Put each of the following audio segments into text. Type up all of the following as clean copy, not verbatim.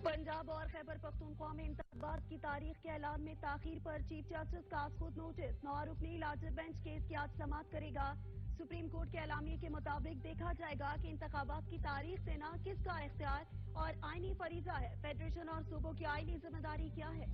पंजाब और खैबर पख्तूनख्वा में इंतखाबात की तारीख के ऐलान में ताखीर पर चीफ जस्टिस का खुद नोटिस। 9 रुकनी लार्जर बेंच केस की आज समाअत करेगा। सुप्रीम कोर्ट के एलामिये के मुताबिक देखा जाएगा कि इंतखाबात की तारीख देना किसका इख्तियार और आईनी फरीजा है। फेडरेशन और सूबों की आईनी जिम्मेदारी क्या है।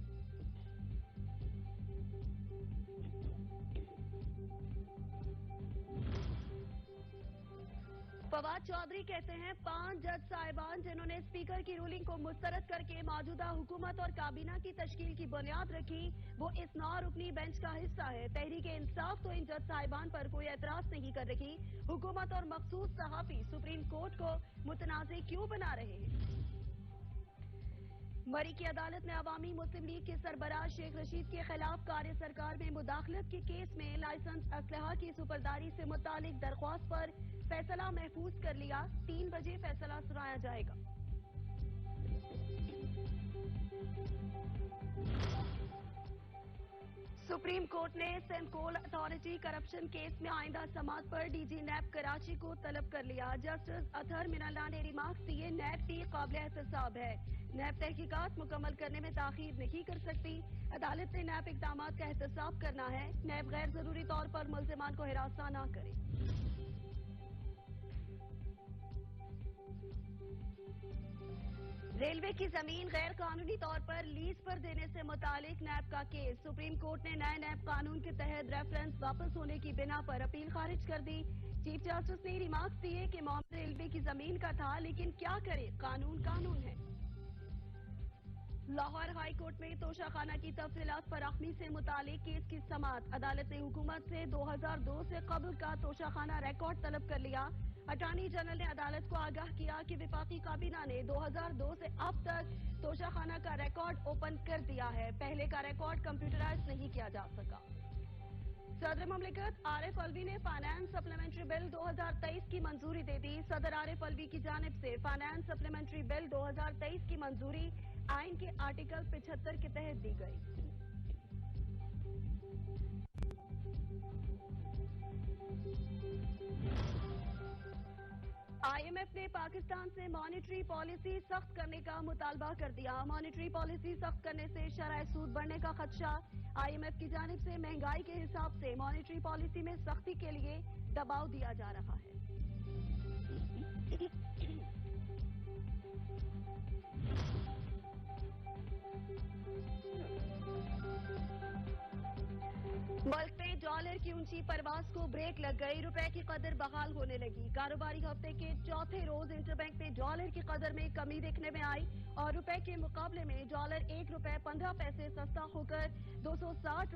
फवाद चौधरी कहते हैं 5 जज साहिबान जिन्होंने स्पीकर की रूलिंग को मुस्तरद करके मौजूदा हुकूमत और काबीना की तश्कील की बुनियाद रखी, वो इस 9 रुकनी बेंच का हिस्सा है। तहरीक इंसाफ तो इन जज साहिबान पर कोई एतराज नहीं कर रही। हुकूमत और मखसूस सहाफी सुप्रीम कोर्ट को मुतनाज़ क्यों बना रहे हैं। मरी की अदालत ने अवामी मुस्लिम लीग के सरबराह शेख रशीद के खिलाफ कार्य सरकार में मुदाखलत के केस में लाइसेंस असलहा की सुपरदारी से मुतालिक दरख्वास्त पर फैसला महफूज कर लिया। 3 बजे फैसला सुनाया जाएगा। सुप्रीम कोर्ट ने सिंध कोल अथॉरिटी करप्शन केस में आइंदा समाअत पर डीजी नैब कराची को तलब कर लिया। जस्टिस अतहर मिनल्ला ने रिमार्क्स दिए, नैब भी काबिल एहतसाब है। नैब तहकीकात मुकम्मल करने में ताखीर नहीं कर सकती। अदालत ने नैब इक़दामात का एहतसाब करना है। नैब गैर जरूरी तौर पर मुल्जिमान को हिरासा न करे। रेलवे की जमीन गैर कानूनी तौर पर लीज पर देने से मुतालिक नैब का केस। सुप्रीम कोर्ट ने नए नैब कानून के तहत रेफरेंस वापस होने की बिना पर अपील खारिज कर दी। चीफ जस्टिस ने रिमार्क्स दिए कि मामला रेलवे की जमीन का था, लेकिन क्या करे, कानून कानून है। लाहौर हाई कोर्ट में तोशाखाना की तफसीलात फराहमी से मुतालिक केस की समाअत। अदालत ने हुकूमत से 2002 से कबल का तोशाखाना रिकॉर्ड तलब कर लिया। अटॉर्नी जनरल ने अदालत को आगाह किया कि विफाकी काबीना ने 2002 से अब तक तोशाखाना का रिकॉर्ड ओपन कर दिया है। पहले का रिकॉर्ड कंप्यूटराइज नहीं किया जा सका। सदर ममलिकत आरिफ अलवी ने फाइनेंस सप्लीमेंट्री बिल 2023 की मंजूरी दे दी। सदर आरिफ अलवी की जानिब से फाइनेंस सप्लीमेंट्री बिल 2023 की मंजूरी आइन के आर्टिकल 75 के तहत दी गई। IMF ने पाकिस्तान से मॉनेटरी पॉलिसी सख्त करने का मुतालबा कर दिया। मॉनेटरी पॉलिसी सख्त करने से शरह सूद बढ़ने का खदशा। IMF की जानिब से महंगाई के हिसाब से मॉनेटरी पॉलिसी में सख्ती के लिए दबाव दिया जा रहा है। मुल्क में डॉलर की ऊंची परवास को ब्रेक लग गई। रुपए की कदर बहाल होने लगी। कारोबारी हफ्ते के चौथे रोज इंटरबैंक में डॉलर की कदर में कमी देखने में आई और रुपए के मुकाबले में डॉलर 1 रुपए 15 पैसे सस्ता होकर 260